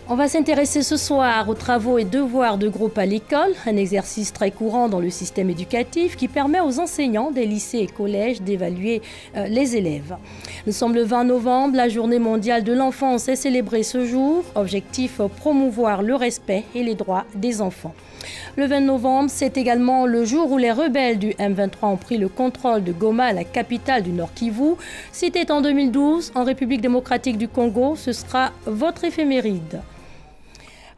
On va s'intéresser ce soir aux travaux et devoirs de groupe à l'école, un exercice très courant dans le système éducatif qui permet aux enseignants des lycées et collèges d'évaluer les élèves. Nous sommes le 20 novembre, la journée mondiale de l'enfance est célébrée ce jour. Objectif, promouvoir le respect et les droits des enfants. Le 20 novembre, c'est également le jour où les rebelles du M23 ont pris le contrôle de Goma, la capitale du Nord Kivu. C'était en 2012, en République démocratique du Congo. Ce sera votre éphéméride.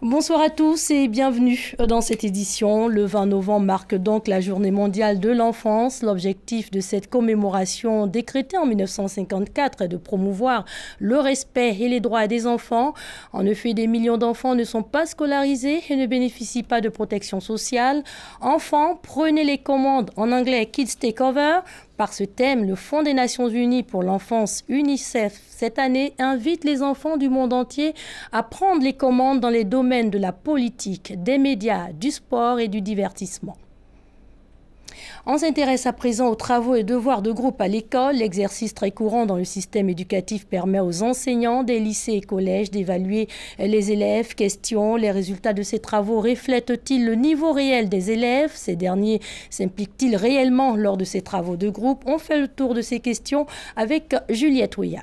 Bonsoir à tous et bienvenue dans cette édition. Le 20 novembre marque donc la journée mondiale de l'enfance. L'objectif de cette commémoration décrétée en 1954 est de promouvoir le respect et les droits des enfants. En effet, des millions d'enfants ne sont pas scolarisés et ne bénéficient pas de protection sociale. Enfants, prenez les commandes, en anglais Kids Take Over. Par ce thème, le Fonds des Nations Unies pour l'enfance, UNICEF, cette année, invite les enfants du monde entier à prendre les commandes dans les domaines de la politique, des médias, du sport et du divertissement. On s'intéresse à présent aux travaux et devoirs de groupe à l'école. L'exercice très courant dans le système éducatif permet aux enseignants des lycées et collèges d'évaluer les élèves. Question, les résultats de ces travaux reflètent-ils le niveau réel des élèves? Ces derniers s'impliquent-ils réellement lors de ces travaux de groupe? On fait le tour de ces questions avec Juliette Ouya.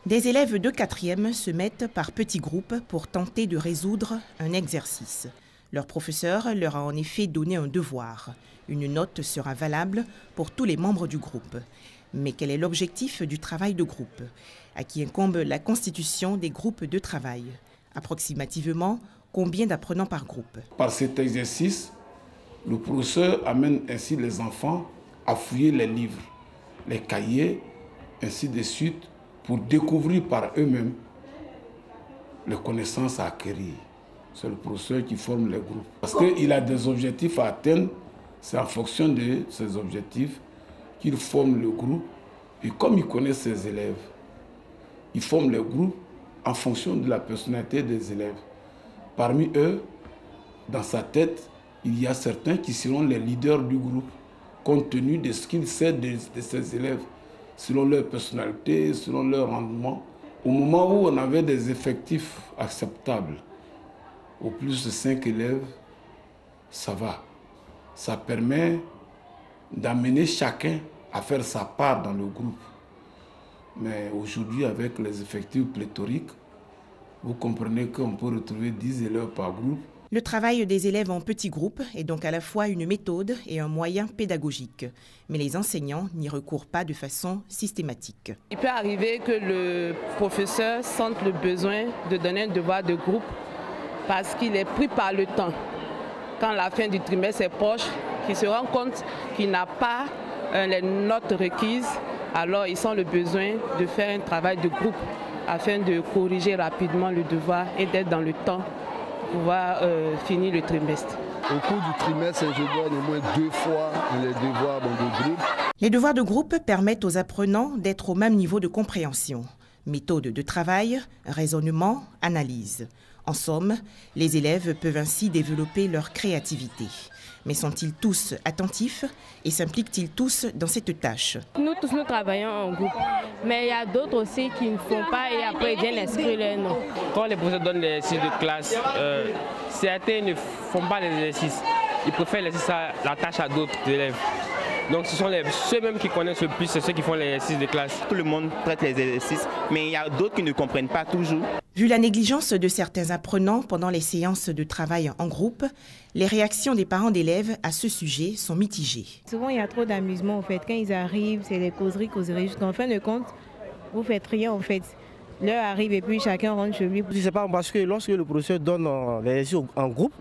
Des élèves de 4e se mettent par petits groupes pour tenter de résoudre un exercice. Leur professeur leur a en effet donné un devoir. Une note sera valable pour tous les membres du groupe. Mais quel est l'objectif du travail de groupe, à qui incombe la constitution des groupes de travail? Approximativement, combien d'apprenants par groupe? Par cet exercice, le professeur amène ainsi les enfants à fouiller les livres, les cahiers, ainsi de suite, pour découvrir par eux-mêmes les connaissances à acquérir. C'est le professeur qui forme les groupes. Parce qu'il a des objectifs à atteindre, c'est en fonction de ces objectifs qu'il forme le groupe. Et comme il connaît ses élèves, il forme les groupes en fonction de la personnalité des élèves. Parmi eux, dans sa tête, il y a certains qui seront les leaders du groupe, compte tenu de ce qu'il sait de ses élèves, selon leur personnalité, selon leur rendement. Au moment où on avait des effectifs acceptables, au plus de 5 élèves, ça va. Ça permet d'amener chacun à faire sa part dans le groupe. Mais aujourd'hui, avec les effectifs pléthoriques, vous comprenez qu'on peut retrouver 10 élèves par groupe. Le travail des élèves en petits groupes est donc à la fois une méthode et un moyen pédagogique. Mais les enseignants n'y recourent pas de façon systématique. Il peut arriver que le professeur sente le besoin de donner un devoir de groupe parce qu'il est pris par le temps. Quand la fin du trimestre est proche, qu'il se rend compte qu'il n'a pas les notes requises, alors ils ont le besoin de faire un travail de groupe afin de corriger rapidement le devoir et d'être dans le temps pour pouvoir finir le trimestre. Au cours du trimestre, je donne au moins 2 fois les devoirs de groupe. Les devoirs de groupe permettent aux apprenants d'être au même niveau de compréhension. Méthode de travail, raisonnement, analyse. En somme, les élèves peuvent ainsi développer leur créativité. Mais sont-ils tous attentifs et s'impliquent-ils tous dans cette tâche? Nous tous, nous travaillons en groupe. Mais il y a d'autres aussi qui ne font pas et après ils viennent inscrire leur nom. Quand les professeurs donnent les exercices de classe, certains ne font pas les exercices. Ils préfèrent laisser la tâche à d'autres élèves. Donc ce sont ceux-mêmes qui connaissent le plus, c'est ceux qui font les exercices de classe. Tout le monde traite les exercices, mais il y a d'autres qui ne comprennent pas toujours. Vu la négligence de certains apprenants pendant les séances de travail en groupe, les réactions des parents d'élèves à ce sujet sont mitigées. Souvent, il y a trop d'amusement en fait. Quand ils arrivent, c'est des causeries. Jusqu'en fin de compte, vous faites rien en fait. L'heure arrive et puis chacun rentre chez lui. C'est pas parce que lorsque le professeur donne les exercices en groupe,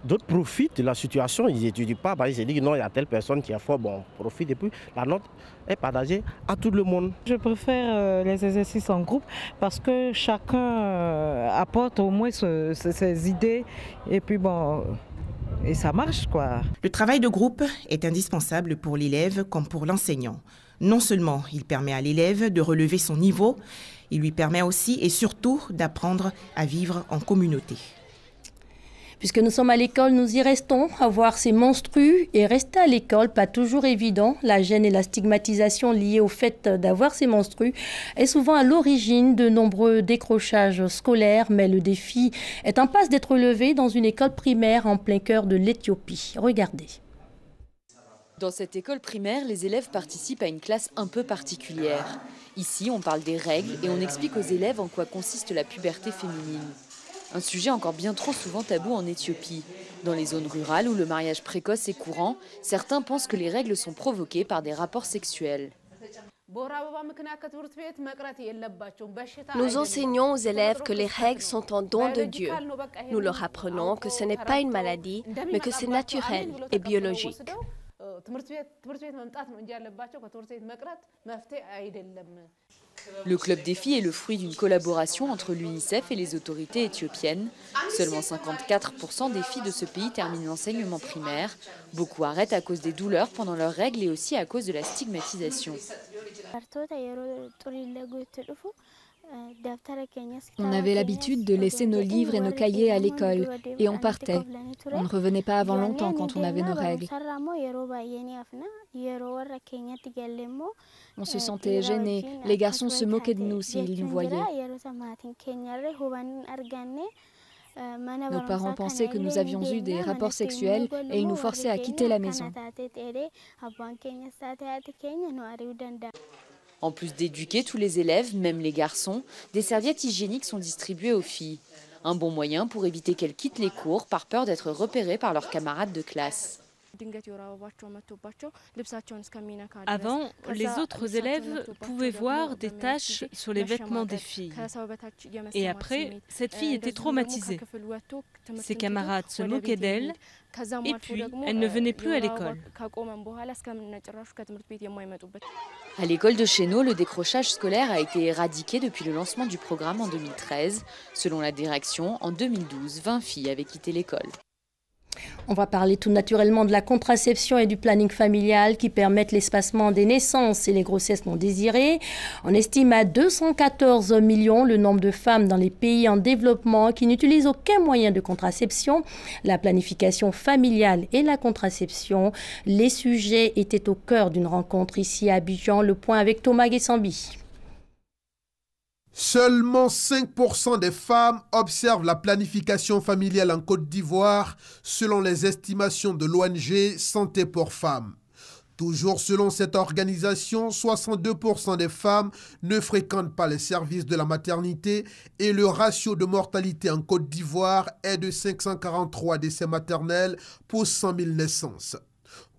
d'autres profitent de la situation, ils n'étudient pas, ils se disent non, il y a telle personne qui a fort, bon, profite et puis la note est partagée à tout le monde. Je préfère les exercices en groupe parce que chacun apporte au moins ses idées et puis bon, et ça marche quoi. Le travail de groupe est indispensable pour l'élève comme pour l'enseignant. Non seulement il permet à l'élève de relever son niveau, il lui permet aussi et surtout d'apprendre à vivre en communauté. Puisque nous sommes à l'école, nous y restons à voir ces menstrues et rester à l'école, pas toujours évident. La gêne et la stigmatisation liée au fait d'avoir ces menstrues est souvent à l'origine de nombreux décrochages scolaires, mais le défi est en passe d'être relevé dans une école primaire en plein cœur de l'Éthiopie. Regardez. Dans cette école primaire, les élèves participent à une classe un peu particulière. Ici, on parle des règles et on explique aux élèves en quoi consiste la puberté féminine. Un sujet encore bien trop souvent tabou en Éthiopie. Dans les zones rurales où le mariage précoce est courant, certains pensent que les règles sont provoquées par des rapports sexuels. Nous enseignons aux élèves que les règles sont un don de Dieu. Nous leur apprenons que ce n'est pas une maladie, mais que c'est naturel et biologique. Le club des filles est le fruit d'une collaboration entre l'UNICEF et les autorités éthiopiennes. Seulement 54% des filles de ce pays terminent l'enseignement primaire. Beaucoup arrêtent à cause des douleurs pendant leurs règles et aussi à cause de la stigmatisation. On avait l'habitude de laisser nos livres et nos cahiers à l'école et on partait. On ne revenait pas avant longtemps quand on avait nos règles. On se sentait gêné. Les garçons se moquaient de nous s'ils nous voyaient. Nos parents pensaient que nous avions eu des rapports sexuels et ils nous forçaient à quitter la maison. En plus d'éduquer tous les élèves, même les garçons, des serviettes hygiéniques sont distribuées aux filles. Un bon moyen pour éviter qu'elles quittent les cours par peur d'être repérées par leurs camarades de classe. Avant, les autres élèves pouvaient voir des taches sur les vêtements des filles. Et après, cette fille était traumatisée. Ses camarades se moquaient d'elle et puis elle ne venait plus à l'école. À l'école de Chéneau, le décrochage scolaire a été éradiqué depuis le lancement du programme en 2013. Selon la direction, en 2012, 20 filles avaient quitté l'école. On va parler tout naturellement de la contraception et du planning familial qui permettent l'espacement des naissances et les grossesses non désirées. On estime à 214 millions le nombre de femmes dans les pays en développement qui n'utilisent aucun moyen de contraception. La planification familiale et la contraception, les sujets étaient au cœur d'une rencontre ici à Abidjan. Le point avec Thomas Guessambi. Seulement 5% des femmes observent la planification familiale en Côte d'Ivoire, selon les estimations de l'ONG Santé pour Femmes. Toujours selon cette organisation, 62% des femmes ne fréquentent pas les services de la maternité et le ratio de mortalité en Côte d'Ivoire est de 543 décès maternels pour 100 000 naissances.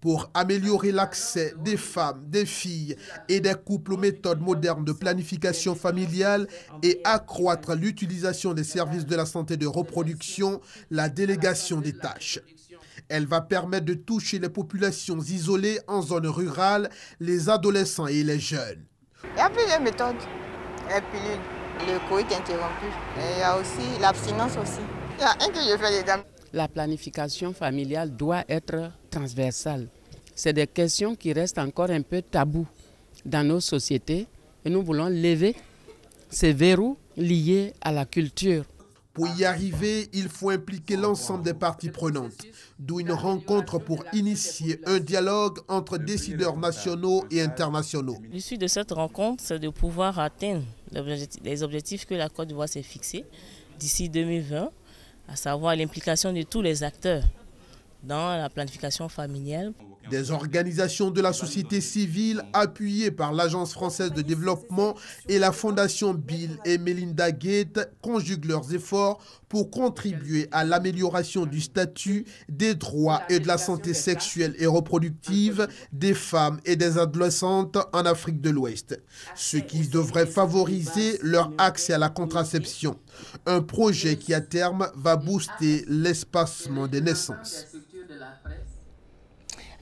Pour améliorer l'accès des femmes, des filles et des couples aux méthodes modernes de planification familiale et accroître l'utilisation des services de la santé de reproduction, la délégation des tâches. Elle va permettre de toucher les populations isolées en zone rurale, les adolescents et les jeunes. Il y a plusieurs méthodes. Il y a le coït interrompu. Et il y a aussi l'abstinence aussi. Il y a un que je fais les dames. La planification familiale doit être transversale. C'est des questions qui restent encore un peu tabous dans nos sociétés et nous voulons lever ces verrous liés à la culture. Pour y arriver, il faut impliquer l'ensemble des parties prenantes, d'où une rencontre pour initier un dialogue entre décideurs nationaux et internationaux. L'issue de cette rencontre, c'est de pouvoir atteindre les objectifs que la Côte d'Ivoire s'est fixés d'ici 2020, à savoir l'implication de tous les acteurs dans la planification familiale. Des organisations de la société civile appuyées par l'Agence française de développement et la Fondation Bill et Melinda Gates conjuguent leurs efforts pour contribuer à l'amélioration du statut, des droits et de la santé sexuelle et reproductive des femmes et des adolescentes en Afrique de l'Ouest, ce qui devrait favoriser leur accès à la contraception. Un projet qui à terme va booster l'espacement des naissances.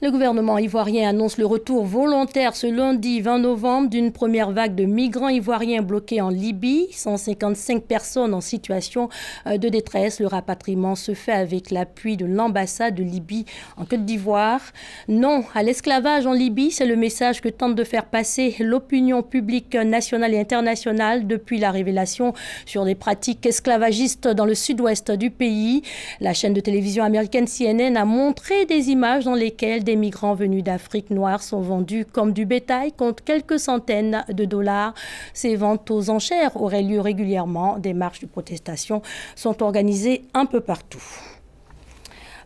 Le gouvernement ivoirien annonce le retour volontaire ce lundi 20 novembre d'une première vague de migrants ivoiriens bloqués en Libye. 155 personnes en situation de détresse. Le rapatriement se fait avec l'appui de l'ambassade de Libye en Côte d'Ivoire. Non à l'esclavage en Libye, c'est le message que tente de faire passer l'opinion publique nationale et internationale depuis la révélation sur des pratiques esclavagistes dans le sud-ouest du pays. La chaîne de télévision américaine CNN a montré des images dans lesquelles des migrants venus d'Afrique noire sont vendus comme du bétail contre quelques centaines de dollars. Ces ventes aux enchères auraient lieu régulièrement. Des marches de protestation sont organisées un peu partout.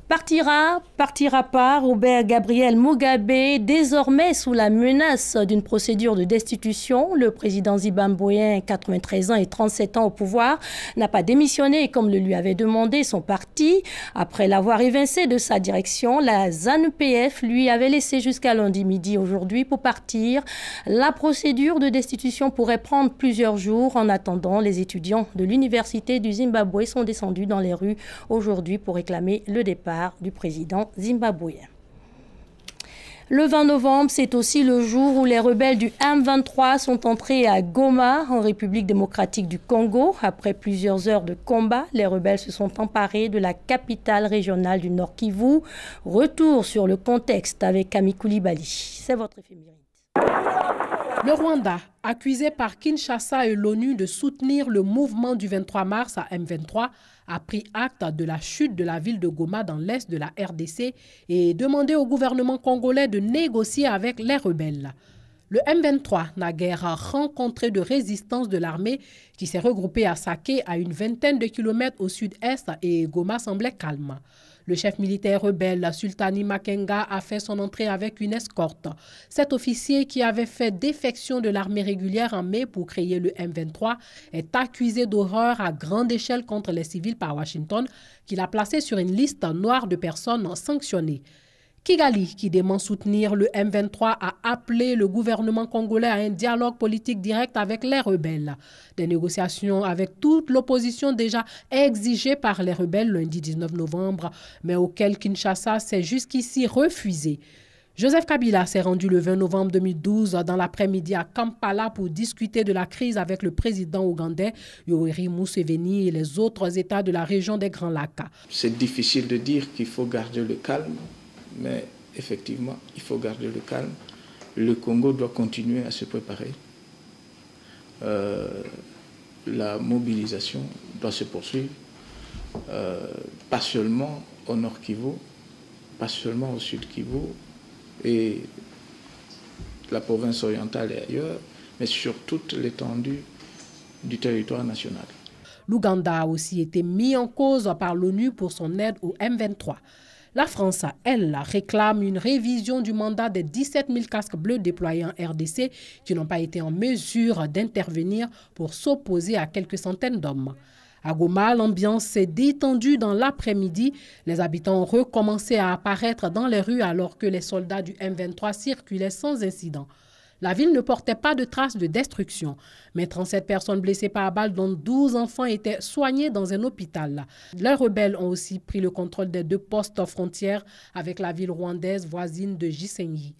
Partira pas, Robert Gabriel Mugabe, désormais sous la menace d'une procédure de destitution. Le président zimbabwéen, 93 ans et 37 ans au pouvoir, n'a pas démissionné comme le lui avait demandé son parti. Après l'avoir évincé de sa direction, la ZANU-PF lui avait laissé jusqu'à lundi midi aujourd'hui pour partir. La procédure de destitution pourrait prendre plusieurs jours. En attendant, les étudiants de l'université du Zimbabwe sont descendus dans les rues aujourd'hui pour réclamer le départ du président zimbabwéen. Le 20 novembre, c'est aussi le jour où les rebelles du M23 sont entrés à Goma, en République démocratique du Congo. Après plusieurs heures de combat, les rebelles se sont emparés de la capitale régionale du Nord Kivu. Retour sur le contexte avec Camille Koulibaly. C'est votre éphéméride. Le Rwanda, accusé par Kinshasa et l'ONU de soutenir le mouvement du 23 mars à M23, a pris acte de la chute de la ville de Goma dans l'est de la RDC et demandé au gouvernement congolais de négocier avec les rebelles. Le M23 n'a guère rencontré de résistance de l'armée qui s'est regroupée à Saké à une vingtaine de kilomètres au sud-est et Goma semblait calme. Le chef militaire rebelle Sultani Makenga a fait son entrée avec une escorte. Cet officier qui avait fait défection de l'armée régulière en mai pour créer le M23 est accusé d'horreur à grande échelle contre les civils par Washington, qui l'a placé sur une liste noire de personnes sanctionnées. Kigali, qui dément soutenir le M23, a appelé le gouvernement congolais à un dialogue politique direct avec les rebelles. Des négociations avec toute l'opposition déjà exigées par les rebelles lundi 19 novembre, mais auxquelles Kinshasa s'est jusqu'ici refusé. Joseph Kabila s'est rendu le 20 novembre 2012 dans l'après-midi à Kampala pour discuter de la crise avec le président ougandais Yoweri Museveni et les autres États de la région des Grands Lacs. C'est difficile de dire qu'il faut garder le calme. Mais effectivement, il faut garder le calme. Le Congo doit continuer à se préparer. La mobilisation doit se poursuivre, pas seulement au Nord Kivu, pas seulement au Sud Kivu et la province orientale et ailleurs, mais sur toute l'étendue du territoire national. L'Ouganda a aussi été mis en cause par l'ONU pour son aide au M23. La France, elle, réclame une révision du mandat des 17 000 casques bleus déployés en RDC qui n'ont pas été en mesure d'intervenir pour s'opposer à quelques centaines d'hommes. À Goma, l'ambiance s'est détendue dans l'après-midi. Les habitants ont recommencé à apparaître dans les rues alors que les soldats du M23 circulaient sans incident. La ville ne portait pas de traces de destruction, mais 37 personnes blessées par balle, dont 12 enfants, étaient soignées dans un hôpital. Les rebelles ont aussi pris le contrôle des 2 postes frontières avec la ville rwandaise voisine de Gisenyi.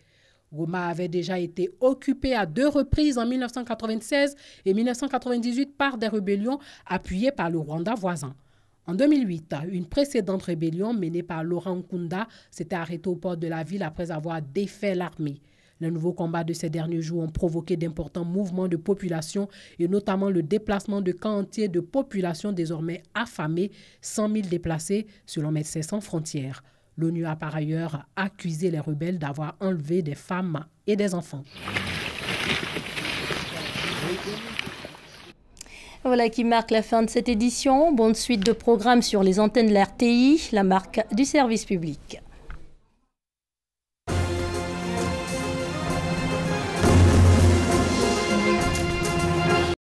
Goma avait déjà été occupée à 2 reprises en 1996 et 1998 par des rébellions appuyées par le Rwanda voisin. En 2008, une précédente rébellion menée par Laurent Nkunda s'était arrêtée au port de la ville après avoir défait l'armée. Les nouveaux combats de ces derniers jours ont provoqué d'importants mouvements de population et notamment le déplacement de camps entiers de populations désormais affamées, 100 000 déplacés selon Médecins sans frontières. L'ONU a par ailleurs accusé les rebelles d'avoir enlevé des femmes et des enfants. Voilà qui marque la fin de cette édition. Bonne suite de programmes sur les antennes de l'RTI, la marque du service public.